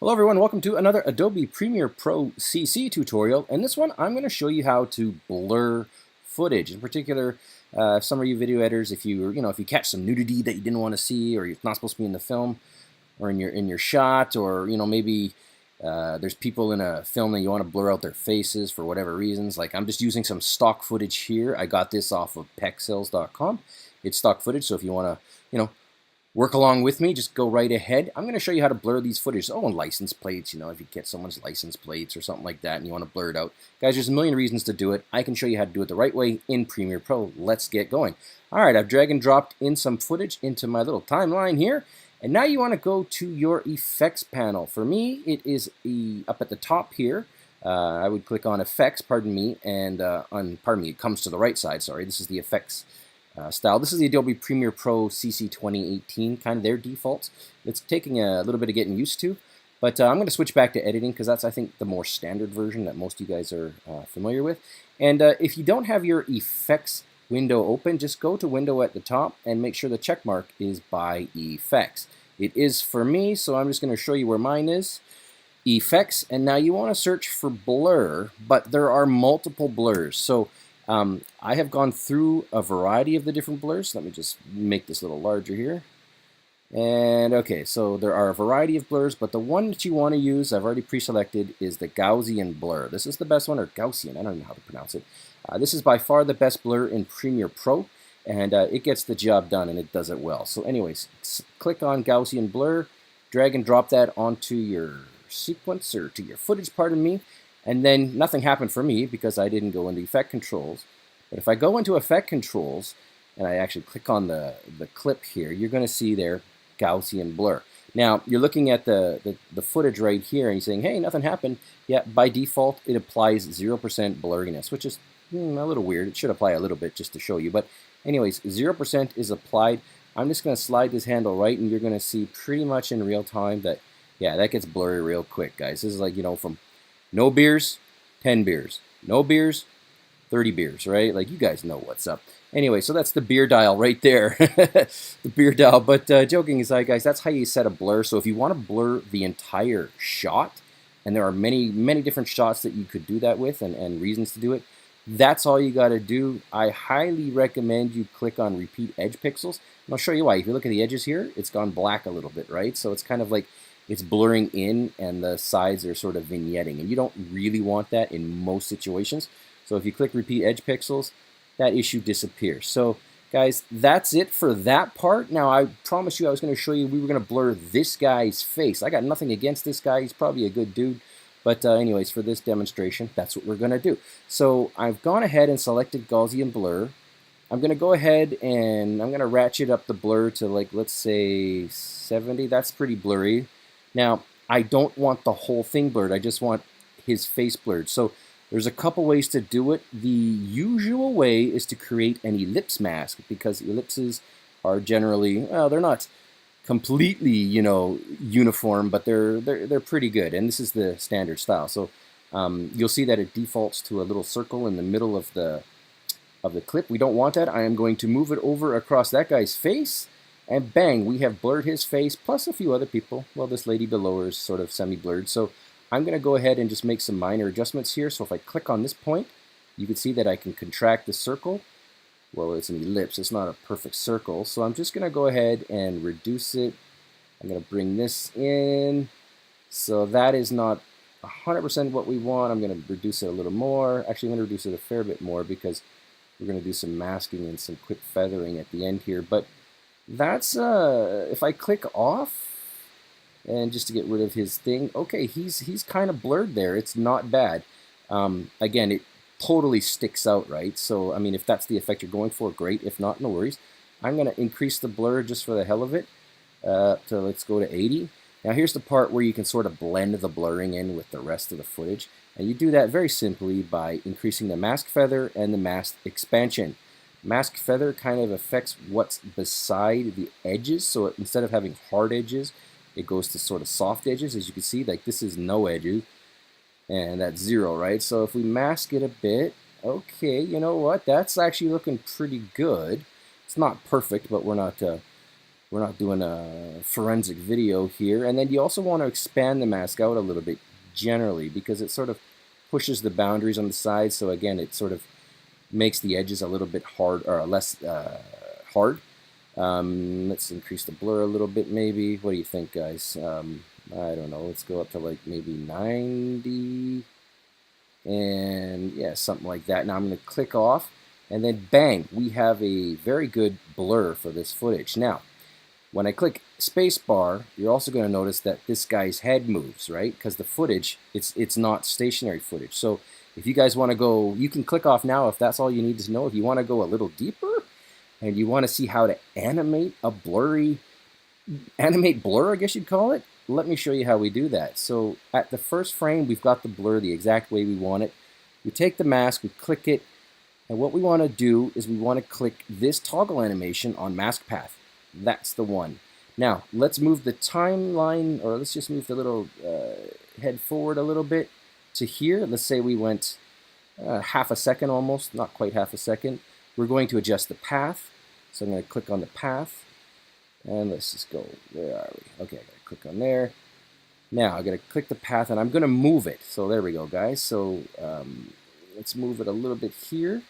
Hello everyone, welcome to another Adobe Premiere Pro CC tutorial. In this one, I'm going to show you how to blur footage. In particular, some of you video editors, if you catch some nudity that you didn't want to see, or it's not supposed to be in the film, or in your shot, or maybe there's people in a film that you want to blur out their faces for whatever reasons. Like I'm just using some stock footage here. I got this off of pexels.com. It's stock footage, so if you want to, work along with me, just go right ahead. I'm going to show you how to blur these footage. Oh, and license plates, if you get someone's license plates or something like that and you want to blur it out. Guys, there's a million reasons to do it. I can show you how to do it the right way in Premiere Pro. Let's get going. All right, I've drag and dropped in some footage into my little timeline here. And now you want to go to your effects panel. For me, it is up at the top here. I would click on effects, and it comes to the right side, sorry. This is the effects style. This is the Adobe Premiere Pro CC 2018, kind of their defaults. It's taking a little bit of getting used to, but I'm going to switch back to editing because that's, I think, the more standard version that most of you guys are familiar with. And if you don't have your effects window open, just go to window at the top and make sure the check mark is by effects. It is for me, so I'm just going to show you where mine is. Effects, and now you want to search for blur, but there are multiple blurs. So I have gone through a variety of the different blurs. Let me just make this a little larger here. And okay, so there are a variety of blurs, but the one that you want to use, I've already pre-selected, is the Gaussian blur. This is the best one, or Gaussian, I don't know how to pronounce it. This is by far the best blur in Premiere Pro, and it gets the job done, and it does it well. So anyways, click on Gaussian blur, drag and drop that onto your sequence, or to your footage, and then nothing happened for me because I didn't go into effect controls. But if I go into effect controls and I actually click on the clip here, you're going to see there Gaussian blur. Now you're looking at the footage right here and you're saying, hey, nothing happened. Yeah, by default it applies 0% blurriness, which is a little weird. It should apply a little bit just to show you. But anyways, 0% is applied. I'm just going to slide this handle right and you're going to see pretty much in real time that, yeah, that gets blurry real quick, guys. This is like, from no beers, 10 beers. No beers, 30 beers, right? Like, you guys know what's up. Anyway, so that's the beer dial right there. The beer dial. But joking aside, guys, that's how you set a blur. So if you want to blur the entire shot, and there are many, many different shots that you could do that with and reasons to do it, that's all you got to do. I highly recommend you click on repeat edge pixels. And I'll show you why. If you look at the edges here, it's gone black a little bit, right? So it's kind of like it's blurring in and the sides are sort of vignetting, and you don't really want that in most situations. So if you click repeat edge pixels, that issue disappears. So guys, that's it for that part. Now I promised you I was going to show you we were going to blur this guy's face. I got nothing against this guy, he's probably a good dude, but anyways, for this demonstration, that's what we're going to do. So I've gone ahead and selected Gaussian blur. I'm going to go ahead and I'm going to ratchet up the blur to, like, let's say 70. That's pretty blurry. Now, I don't want the whole thing blurred. I just want his face blurred. So there's a couple ways to do it. The usual way is to create an ellipse mask, because ellipses are generally, well, they're not completely, uniform, but they're pretty good. And this is the standard style. So you'll see that it defaults to a little circle in the middle of the clip. We don't want that. I am going to move it over across that guy's face. And bang, we have blurred his face, plus a few other people. Well, this lady below her is sort of semi-blurred. So I'm going to go ahead and just make some minor adjustments here. So if I click on this point, you can see that I can contract the circle. Well, it's an ellipse. It's not a perfect circle. So I'm just going to go ahead and reduce it. I'm going to bring this in. So that is not 100% what we want. I'm going to reduce it a little more. Actually, I'm going to reduce it a fair bit more because we're going to do some masking and some quick feathering at the end here. But that's, if I click off, and just to get rid of his thing, okay, he's kind of blurred there. It's not bad. Again, it totally sticks out, right? So, I mean, if that's the effect you're going for, great. If not, no worries. I'm going to increase the blur just for the hell of it. So let's go to 80. Now, here's the part where you can sort of blend the blurring in with the rest of the footage. And you do that very simply by increasing the mask feather and the mask expansion. Mask feather kind of affects what's beside the edges, so instead of having hard edges, it goes to sort of soft edges. As you can see, like, this is no edges, and that's 0, right? So if we mask it a bit, okay, you know what? That's actually looking pretty good. It's not perfect, but we're not we're not doing a forensic video here. And then you also want to expand the mask out a little bit generally, because it sort of pushes the boundaries on the sides. So again, it sort of makes the edges a little bit hard, or less hard. Let's increase the blur a little bit maybe. What do you think, guys? I don't know. Let's go up to like maybe 90. And yeah, something like that. Now I'm going to click off, and then bang, we have a very good blur for this footage. Now, when I click spacebar, you're also going to notice that this guy's head moves, right? Because the footage, it's not stationary footage. So if you guys want to go, you can click off now if that's all you need to know. If you want to go a little deeper and you want to see how to animate a animate blur, I guess you'd call it, let me show you how we do that. So at the first frame, we've got the blur the exact way we want it. We take the mask, we click it, and what we want to do is we want to click this toggle animation on mask path. That's the one. Now, let's move the timeline, or let's just move the little head forward a little bit to here. Let's say we went half a second almost, not quite half a second. We're going to adjust the path. So I'm going to click on the path. And let's just go, where are we? Okay, I got to click on there. Now I got to click the path, and I'm going to move it. So there we go, guys. So let's move it a little bit here.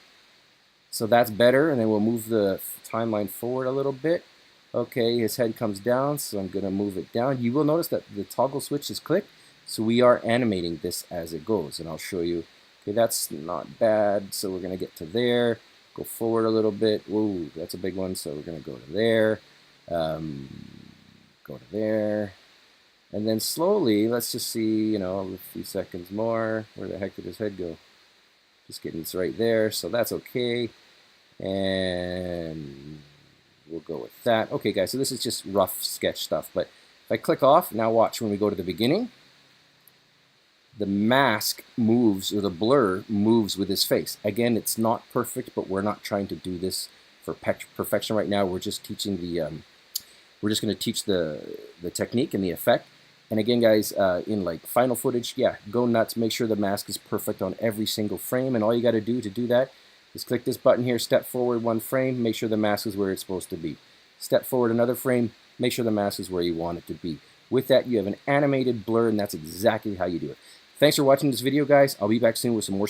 So that's better, and then we'll move the timeline forward a little bit. Okay, his head comes down, so I'm going to move it down. You will notice that the toggle switch is clicked, so we are animating this as it goes, and I'll show you. Okay, that's not bad, so we're going to get to there, go forward a little bit. Whoa, that's a big one, so we're going to go to there, go to there, and then slowly, let's just see, a few seconds more. Where the heck did his head go? Just kidding, it's right there, so that's okay, and we'll go with that. Okay, guys, so this is just rough sketch stuff, but if I click off, now watch when we go to the beginning, the mask moves, or the blur moves with his face. Again, it's not perfect, but we're not trying to do this for perfection right now. We're just teaching we're just going to teach the technique and the effect. And again, guys, in like final footage, yeah, go nuts. Make sure the mask is perfect on every single frame, and all you got to do that is click this button here, step forward one frame, make sure the mask is where it's supposed to be. Step forward another frame, make sure the mask is where you want it to be. With that, you have an animated blur, and that's exactly how you do it. Thanks for watching this video, guys. I'll be back soon with some more